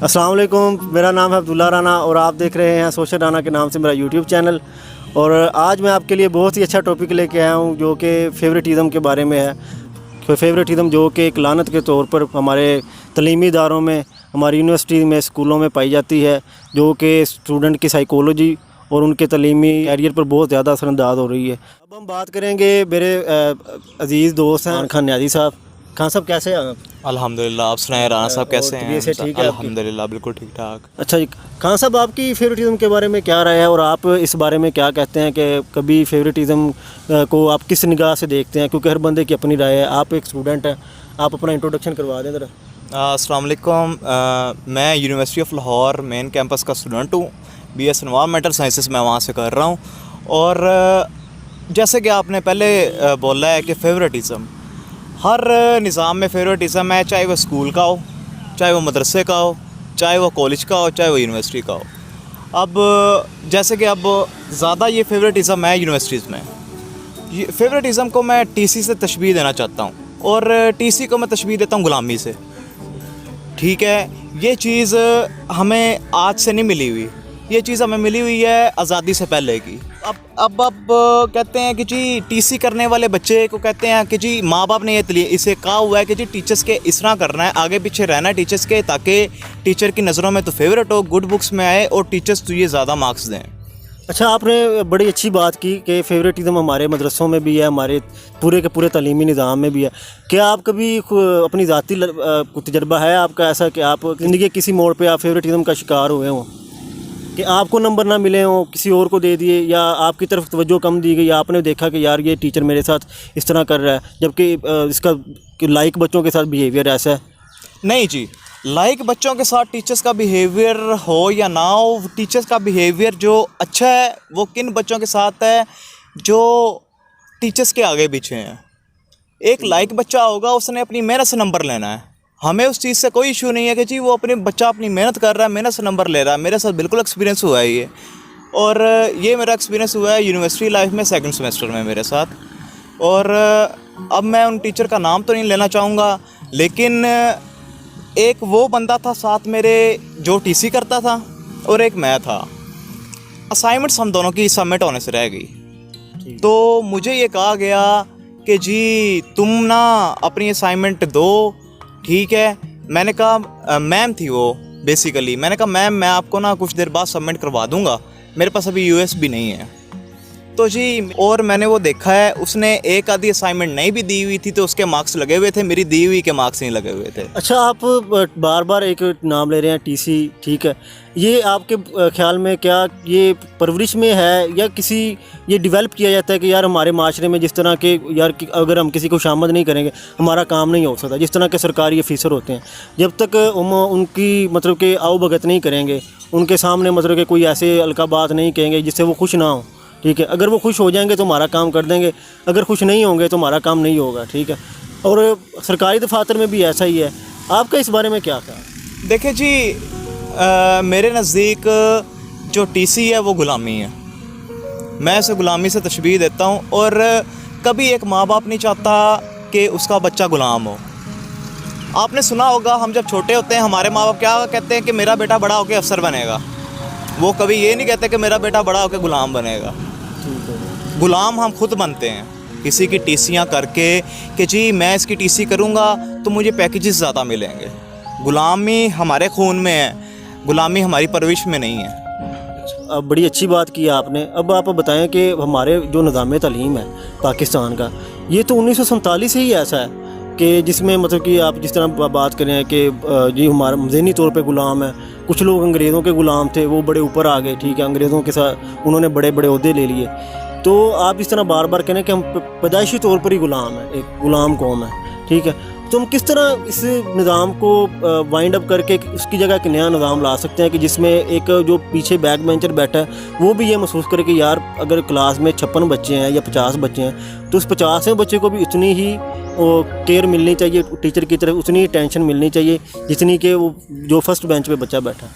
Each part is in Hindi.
अस्सलाम वालेकुम, मेरा नाम है अब्दुल्ला राना और आप देख रहे हैं सोशल राना के नाम से मेरा यूट्यूब चैनल। और आज मैं आपके लिए बहुत ही अच्छा टॉपिक लेके आया हूँ जो कि फेवरेटिज़म के बारे में है। फेवरेटिज़म जो कि एक लानत के तौर पर हमारे तलीमी इदारों में, हमारी यूनिवर्सिटी में, स्कूलों में पाई जाती है, जो कि स्टूडेंट की साइकोलॉजी और उनके तलीमी कैरियर पर बहुत ज़्यादा असरअंदाज हो रही है। अब हम बात करेंगे, मेरे अज़ीज़ दोस्त हैं खान न्याजी साहब। खान साहब कैसे हैं आप? अल्हम्दुलिल्लाह, आप सुनाए राना साहब कैसे हैं? से ठीक है? अल्हम्दुलिल्लाह बिल्कुल ठीक ठाक। अच्छा जी, खान साहब आपकी फेवरेटिज़म के बारे में क्या राय है और आप इस बारे में क्या कहते हैं कि कभी फेवरेटिज़म को आप किस निगाह से देखते हैं? क्योंकि हर बंदे की अपनी राय है। आप एक स्टूडेंट हैं, आप अपना इंट्रोडक्शन करवा दें ज़रा। अस्सलाम वालेकुम, मैं university of Lahore main campus का स्टूडेंट हूँ। बीएस एनवायरमेंटल साइंसेस मैं वहाँ से कर रहा हूँ। और जैसे कि आपने पहले बोला है कि फेवरेटिज़म, हर निज़ाम में फेवरेटिज़म है, चाहे वो स्कूल का हो, चाहे वो मदरसे का हो, चाहे वो कॉलेज का हो, चाहे वो यूनिवर्सिटी का हो। अब जैसे कि अब ज़्यादा ये फेवरेटिज़म है यूनिवर्सिटीज़ में। ये फेवरेटिज़म को मैं टीसी से तशबीह देना चाहता हूँ और टीसी को मैं तशबीह देता हूँ ग़ुलामी से। ठीक है, ये चीज़ हमें आज से नहीं मिली हुई, ये चीज़ हमें मिली हुई है आज़ादी से पहले की। अब कहते हैं कि जी टीसी करने वाले बच्चे को कहते हैं कि जी माँ बाप ने इसे कहा हुआ है कि जी टीचर्स के इस तरह करना है, आगे पीछे रहना है टीचर्स के, ताकि टीचर की नज़रों में तो फेवरेट हो, गुड बुक्स में आए और टीचर्स तुझे ज़्यादा मार्क्स दें। अच्छा, आपने बड़ी अच्छी बात की कि फेवरेटिज़म हमारे मदरसों में भी है, हमारे पूरे के पूरे तालीमी निज़ाम में भी है। क्या आप कभी अपनी ज़ाती तजर्बा है आपका ऐसा कि आप ज़िंदगी के किसी मोड़ पे आप फेवरेटिज़म का शिकार हुए हों कि आपको नंबर ना मिले हों, किसी और को दे दिए, या आपकी तरफ तवज्जो कम दी गई, आपने देखा कि यार ये टीचर मेरे साथ इस तरह कर रहा है, जबकि इसका लाइक बच्चों के साथ बिहेवियर ऐसा है? नहीं जी, लाइक बच्चों के साथ टीचर्स का बिहेवियर हो या ना हो, टीचर्स का बिहेवियर जो अच्छा है वो किन बच्चों के साथ है जो टीचर्स के आगे पीछे हैं। एक लाइक बच्चा होगा, उसने अपनी मेहनत से नंबर लेना है, हमें उस चीज़ से कोई इशू नहीं है कि जी वो अपने बच्चा अपनी मेहनत कर रहा है, मेहनत से नंबर ले रहा है। मेरे साथ बिल्कुल एक्सपीरियंस हुआ है ये, और ये मेरा एक्सपीरियंस हुआ है यूनिवर्सिटी लाइफ में सेकंड सेमेस्टर में मेरे साथ। और अब मैं उन टीचर का नाम तो नहीं लेना चाहूँगा, लेकिन एक वो बंदा था साथ मेरे जो टीसी करता था और एक मैं था। असाइनमेंट्स हम दोनों की सबमिट होने से रह गई, तो मुझे ये कहा गया कि जी तुम ना अपनी असाइनमेंट दो, ठीक है। मैंने कहा, मैम थी वो बेसिकली, मैंने कहा मैम मैं आपको ना कुछ देर बाद सबमिट करवा दूंगा, मेरे पास अभी यूएस भी नहीं है। तो जी, और मैंने वो देखा है, उसने एक आधी असाइनमेंट नहीं भी दी हुई थी तो उसके मार्क्स लगे हुए थे, मेरी दी हुई के मार्क्स नहीं लगे हुए थे। अच्छा, आप बार बार एक नाम ले रहे हैं टीसी, ठीक है, ये आपके ख्याल में क्या ये परवरिश में है या किसी ये डेवलप किया जाता है कि यार हमारे माशरे में जिस तरह के यार अगर हम किसी को शामिल नहीं करेंगे हमारा काम नहीं हो सकता, जिस तरह के सरकारी अफसर होते हैं, जब तक हम उनकी मतलब कि आओ भगत नहीं करेंगे, उनके सामने मतलब कि कोई ऐसे अलका बात नहीं कहेंगे जिससे वो खुश ना हो, ठीक है। अगर वो खुश हो जाएंगे तो हमारा काम कर देंगे, अगर खुश नहीं होंगे तो हमारा काम नहीं होगा, ठीक है। और सरकारी दफातर में भी ऐसा ही है। आपका इस बारे में क्या ख्याल है? देखिए जी, मेरे नज़दीक जो टीसी है वो ग़ुलामी है, मैं इसे ग़ुलामी से तशबीह देता हूँ। और कभी एक माँ बाप नहीं चाहता कि उसका बच्चा ग़ुलाम हो। आपने सुना होगा, हम जब छोटे होते हैं हमारे माँ बाप क्या कहते हैं कि मेरा बेटा बड़ा होकर अफसर बनेगा, वो कभी ये नहीं कहते कि मेरा बेटा बड़ा होकर ग़ुलाम बनेगा। ग़ुलाम हम खुद बनते हैं किसी की टीसियाँ करके कि जी मैं इसकी टीसी करूँगा तो मुझे पैकेजेस ज़्यादा मिलेंगे। ग़ुलामी हमारे खून में है, ग़ुलामी हमारी परवरिश में नहीं है। अब बड़ी अच्छी बात की आपने। अब आप बताएं कि हमारे जो निज़ाम तालीम है पाकिस्तान का, ये तो 1947 से ही ऐसा है कि जिसमें मतलब कि आप जिस तरह बात करें कि जी हमारा ज़हनी तौर पे ग़ुलाम है। कुछ लोग अंग्रेज़ों के ग़ुलाम थे, वो बड़े ऊपर आ गए, ठीक है, अंग्रेज़ों के साथ उन्होंने बड़े बड़े ओहदे ले लिए। तो आप इस तरह बार बार कहें कि हम पैदाइशी तौर पर ही ग़ुलाम हैं, एक ग़ुलाम कौम है, ठीक है। तो हम किस तरह इस निज़ाम को वाइंड अप करके उसकी जगह एक नया निज़ाम ला सकते हैं कि जिसमें एक जो पीछे बैक बेंचर बैठा है वो भी ये महसूस करे कि यार अगर क्लास में 56 बच्चे हैं या 50 बच्चे हैं तो उस 50वें बच्चे को भी उतनी ही केयर मिलनी चाहिए, टीचर की तरफ उतनी ही टेंशन मिलनी चाहिए जितनी कि वो जो फर्स्ट बेंच पे बच्चा बैठा है।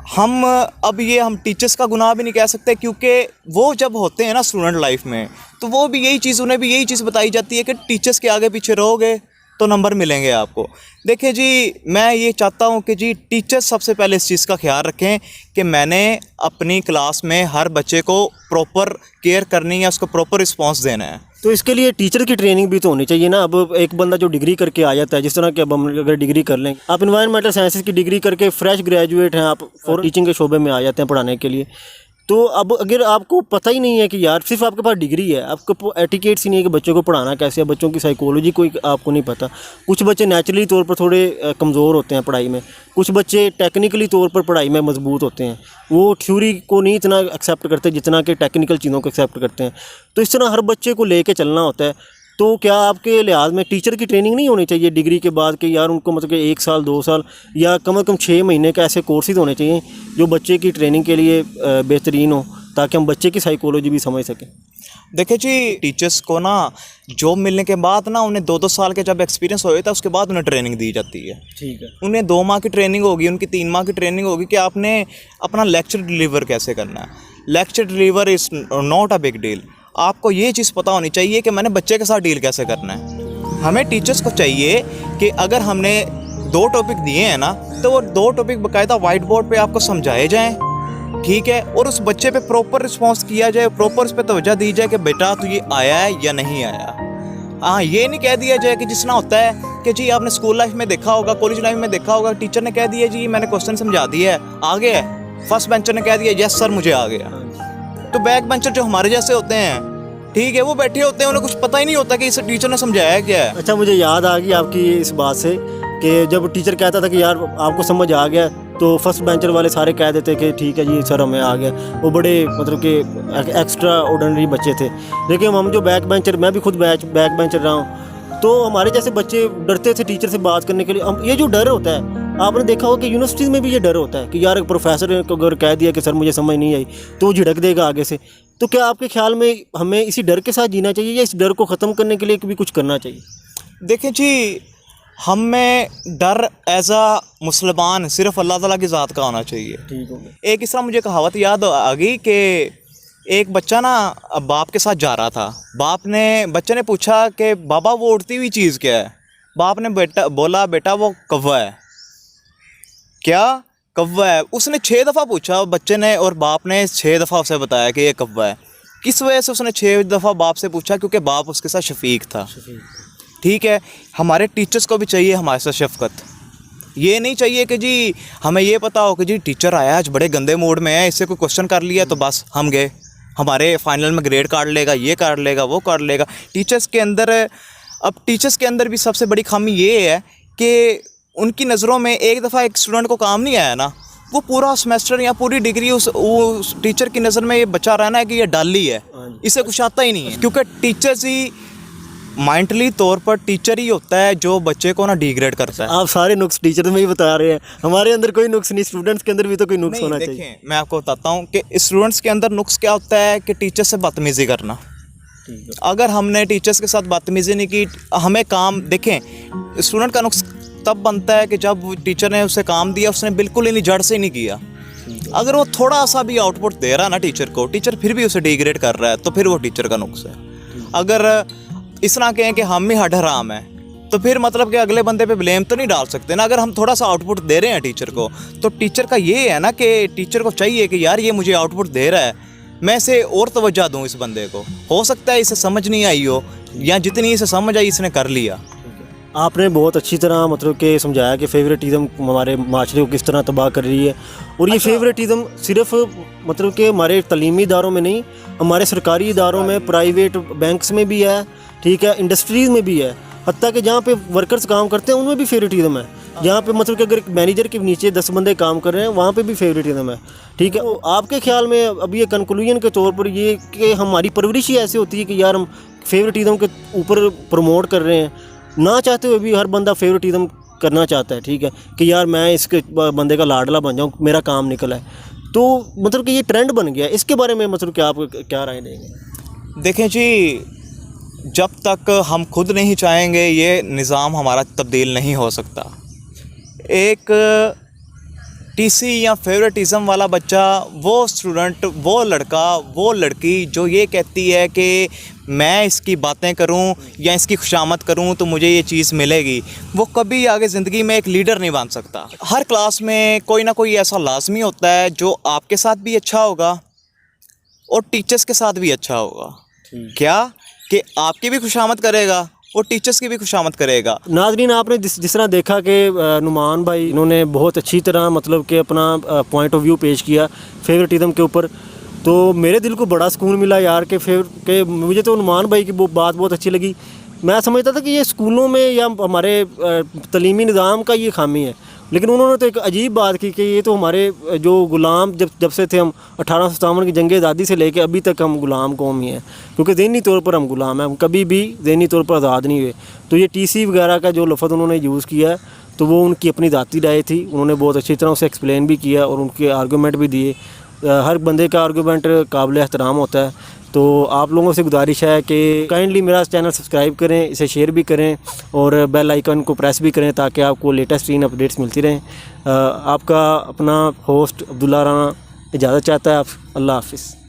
हम टीचर्स का गुनाह भी नहीं कह सकते, क्योंकि वो जब होते हैं ना स्टूडेंट लाइफ में, तो वो भी यही चीज़, उन्हें भी यही चीज़ बताई जाती है कि टीचर्स के आगे पीछे रहोगे तो नंबर मिलेंगे आपको। देखिए जी, मैं ये चाहता हूँ कि जी टीचर्स सबसे पहले इस चीज़ का ख्याल रखें कि मैंने अपनी क्लास में हर बच्चे को प्रॉपर केयर करनी है, उसको प्रॉपर रिस्पांस देना है। तो इसके लिए टीचर की ट्रेनिंग भी तो होनी चाहिए ना। अब एक बंदा जो डिग्री करके आ जाता है, जिस तरह कि अब हम अगर डिग्री कर लें, आप इन्वायरमेंटल साइंसेज की डिग्री करके फ्रेश ग्रेजुएट हैं, आप फॉर टीचिंग के शोबे में आ जाते हैं पढ़ाने के लिए। तो अब अगर आपको पता ही नहीं है कि यार सिर्फ आपके पास डिग्री है, आपको एटिकेट्स ही नहीं है कि बच्चों को पढ़ाना कैसे है, बच्चों की साइकोलॉजी कोई आपको नहीं पता। कुछ बच्चे नेचुरली तौर पर थोड़े कमज़ोर होते हैं पढ़ाई में, कुछ बच्चे टेक्निकली तौर पर पढ़ाई में मजबूत होते हैं, वो थ्योरी को नहीं इतना एक्सेप्ट करते जितना कि टेक्निकल चीज़ों को एक्सेप्ट करते हैं। तो इस तरह हर बच्चे को लेके चलना होता है। तो क्या आपके लिहाज में टीचर की ट्रेनिंग नहीं होनी चाहिए डिग्री के बाद कि यार उनको मतलब कि 1 साल 2 साल या कम से कम 6 महीने का ऐसे कोर्सेज होने चाहिए जो बच्चे की ट्रेनिंग के लिए बेहतरीन हो, ताकि हम बच्चे की साइकोलॉजी भी समझ सकें? देखिए जी, टीचर्स को ना जॉब मिलने के बाद ना उन्हें 2-2 साल के जब एक्सपीरियंस हो जाता है, उसके बाद उन्हें ट्रेनिंग दी जाती है। ठीक है। उन्हें 2 माह की ट्रेनिंग होगी, उनकी 3 माह की ट्रेनिंग होगी कि आपने अपना लेक्चर डिलीवर कैसे करना है। Lecture deliver is not a big deal. आपको ये चीज़ पता होनी चाहिए कि मैंने बच्चे के साथ डील कैसे करना है। हमें टीचर्स को चाहिए कि अगर हमने 2 टॉपिक दिए हैं ना, तो वो 2 टॉपिक बाकायदा वाइट बोर्ड पे आपको समझाए जाएं, ठीक है, और उस बच्चे पे प्रॉपर रिस्पांस किया जाए, प्रॉपर उस पर तवज्जो दी जाए कि बेटा तू ये आया है या नहीं आया। हाँ, ये नहीं कह दिया जाए कि जिसना होता है कि जी आपने स्कूल लाइफ में देखा होगा, कॉलेज लाइफ में देखा होगा, टीचर ने कह दिया जी मैंने क्वेश्चन समझा दिया है, आ गया है। फर्स्ट बेंचर ने कह दिया यस सर मुझे आ गया। तो बैक बेंचर जो हमारे जैसे होते हैं, ठीक है, वो बैठे होते हैं, उन्हें कुछ पता ही नहीं होता कि इस टीचर ने समझाया क्या है। अच्छा, मुझे याद आ गई आपकी इस बात से कि जब टीचर कहता था कि यार आपको समझ आ गया, तो फर्स्ट बेंचर वाले सारे कह देते कि ठीक है जी सर हमें आ गया। वो बड़े मतलब कि एक्स्ट्रा ऑर्डिनरी बच्चे थे। लेकिन हम जो बैक बेंचर, मैं भी खुद बैक बेंचर रहा हूँ, तो हमारे जैसे बच्चे डरते थे टीचर से बात करने के लिए। ये जो डर होता है, आपने देखा होगा कि यूनिवर्सिटीज़ में भी ये डर होता है कि यार एक प्रोफेसर को अगर कह दिया कि सर मुझे समझ नहीं आई, तो वो झिड़क देगा आगे से। तो क्या आपके ख्याल में हमें इसी डर के साथ जीना चाहिए या इस डर को ख़त्म करने के लिए भी कुछ करना चाहिए? देखें जी, हम में डर एज आ मुसलमान सिर्फ अल्लाह ताला की ज़ात का होना चाहिए। ठीक हो गया। एक इस तरह मुझे कहावत याद आ गई कि एक बच्चा ना बाप के साथ जा रहा था। बच्चे ने पूछा कि बाबा वो उड़ती हुई चीज़ क्या है? बाप ने बोला बेटा वो कौवा है। क्या? कौवा है। उसने 6 दफ़ा पूछा बच्चे ने, और बाप ने 6 दफ़ा उसे बताया कि ये कौवा है। किस वजह से उसने 6 दफ़ा बाप से पूछा? क्योंकि बाप उसके साथ शफीक था। ठीक है, हमारे टीचर्स को भी चाहिए हमारे साथ शफकत। ये नहीं चाहिए कि जी हमें ये पता हो कि जी टीचर आया आज बड़े गंदे मूड में है, इससे कोई क्वेश्चन कर लिया तो बस हम गए, हमारे फाइनल में ग्रेड काट लेगा, ये काट लेगा, वो काट लेगा। टीचर्स के अंदर भी सबसे बड़ी खामी ये है कि उनकी नज़रों में एक दफ़ा एक स्टूडेंट को काम नहीं आया ना, वो पूरा सेमेस्टर या पूरी डिग्री उस टीचर की नज़र में ये बचा रहना है कि ये डाली है, इसे कुछ आता ही नहीं है। क्योंकि टीचर्स ही माइंडली तौर पर टीचर ही होता है जो बच्चे को ना डिग्रेड करता है। आप सारे नुक्स टीचर में ही बता रहे हैं, हमारे अंदर कोई नुक्स नहीं, स्टूडेंट्स के अंदर भी तो कोई नुक्स होना चाहिए। देखें, मैं आपको बताता हूँ कि स्टूडेंट्स के अंदर नुक्स क्या होता है कि टीचर से बदतमीज़ी करना। अगर हमने टीचर्स के साथ बदतमीज़ी नहीं की, हमें काम, देखें स्टूडेंट का नुक्स तब बनता है कि जब टीचर ने उसे काम दिया उसने बिल्कुल ही नहीं, जड़ से नहीं किया। अगर वो थोड़ा सा भी आउटपुट दे रहा है ना टीचर को, टीचर फिर भी उसे डिग्रेड कर रहा है, तो फिर वो टीचर का नुक्स है। अगर इस तरह कहें कि हम ही हड हराम है, तो फिर मतलब कि अगले बंदे पे ब्लेम तो नहीं डाल सकते ना। अगर हम थोड़ा सा आउटपुट दे रहे हैं टीचर को, तो टीचर का ये है ना कि टीचर को चाहिए कि यार ये मुझे आउटपुट दे रहा है, मैं इसे और तवज्जो दूँ इस बंदे को। हो सकता है इसे समझ नहीं आई हो, या जितनी इसे समझ आई इसने कर लिया। आपने बहुत अच्छी तरह मतलब कि समझाया कि फेवरेटिज़म हमारे माशरे को किस तरह तबाह कर रही है। और ये फेवरेटिज़म सिर्फ मतलब कि हमारे तलीमी इदारों में नहीं, हमारे सरकारी इदारों में, प्राइवेट बैंक्स में भी है, ठीक है, इंडस्ट्रीज़ में भी है, हत्ता कि जहाँ पे वर्कर्स काम करते हैं उनमें भी फेवरेटिज़म है। जहाँ पे मतलब कि अगर मैनेजर के नीचे 10 बंदे काम कर रहे हैं वहाँ पे भी फेवरेटिज़म है, ठीक है। तो आपके ख्याल में अब ये कंक्लूजन के तौर पर ये कि हमारी परवरिश ही ऐसी होती है कि यार हम फेवरेटिज़म के ऊपर प्रमोट कर रहे हैं, ना चाहते हुए भी हर बंदा फेवरेटिज़म करना चाहता है, ठीक है, कि यार मैं इसके बंदे का लाडला बन जाऊँ, मेरा काम निकला है। तो मतलब कि ये ट्रेंड बन गया, इसके बारे में मतलब कि आप क्या राय देंगे? देखें जी, जब तक हम खुद नहीं चाहेंगे ये निज़ाम हमारा तब्दील नहीं हो सकता। एक टीसी या फेवरेटिज्म वाला बच्चा वो स्टूडेंट, वो लड़का, वो लड़की जो ये कहती है कि मैं इसकी बातें करूं या इसकी खुशामद करूं तो मुझे ये चीज़ मिलेगी, वो कभी आगे ज़िंदगी में एक लीडर नहीं बन सकता। हर क्लास में कोई ना कोई ऐसा लाजमी होता है जो आपके साथ भी अच्छा होगा और टीचर्स के साथ भी अच्छा होगा। क्या कि आपकी भी खुशामद करेगा और टीचर्स की भी खुशामद करेगा। नाज़रीन, आपने जिस तरह देखा कि नुमान भाई इन्होंने बहुत अच्छी तरह मतलब कि अपना पॉइंट ऑफ व्यू पेश किया फेवरेटिज्म के ऊपर, तो मेरे दिल को बड़ा सुकून मिला यार कि मुझे तो नुमान भाई की वो बात बहुत अच्छी लगी। मैं समझता था कि ये स्कूलों में या हमारे तलीमी निज़ाम का ये खामी है, लेकिन उन्होंने तो एक अजीब बात की कि ये तो हमारे जो गुलाम जब से थे हम 1857 की जंग आज़ादी से लेकर अभी तक हम गुलाम कौम ही हैं, क्योंकि ज़हनी तौर पर हम गुलाम हैं, हम कभी भी ज़हनी तौर पर आज़ाद नहीं हुए। तो ये टीसी वगैरह का जो लफ्ज़ उन्होंने यूज़ किया है तो वो उनकी अपनी ज़ाती राय थी, उन्होंने बहुत अच्छी तरह उसे एक्सप्लेन भी किया और उनके आर्गूमेंट भी दिए। हर बंदे का आर्गूमेंट काबिल एहतराम होता है। तो आप लोगों से गुजारिश है कि काइंडली मेरा चैनल सब्सक्राइब करें, इसे शेयर भी करें और बेल आइकन को प्रेस भी करें ताकि आपको लेटेस्ट इन अपडेट्स मिलती रहें। आपका अपना होस्ट अब्दुल्ला राना इजाज़त चाहता है। अल्लाह हाफ़िज़।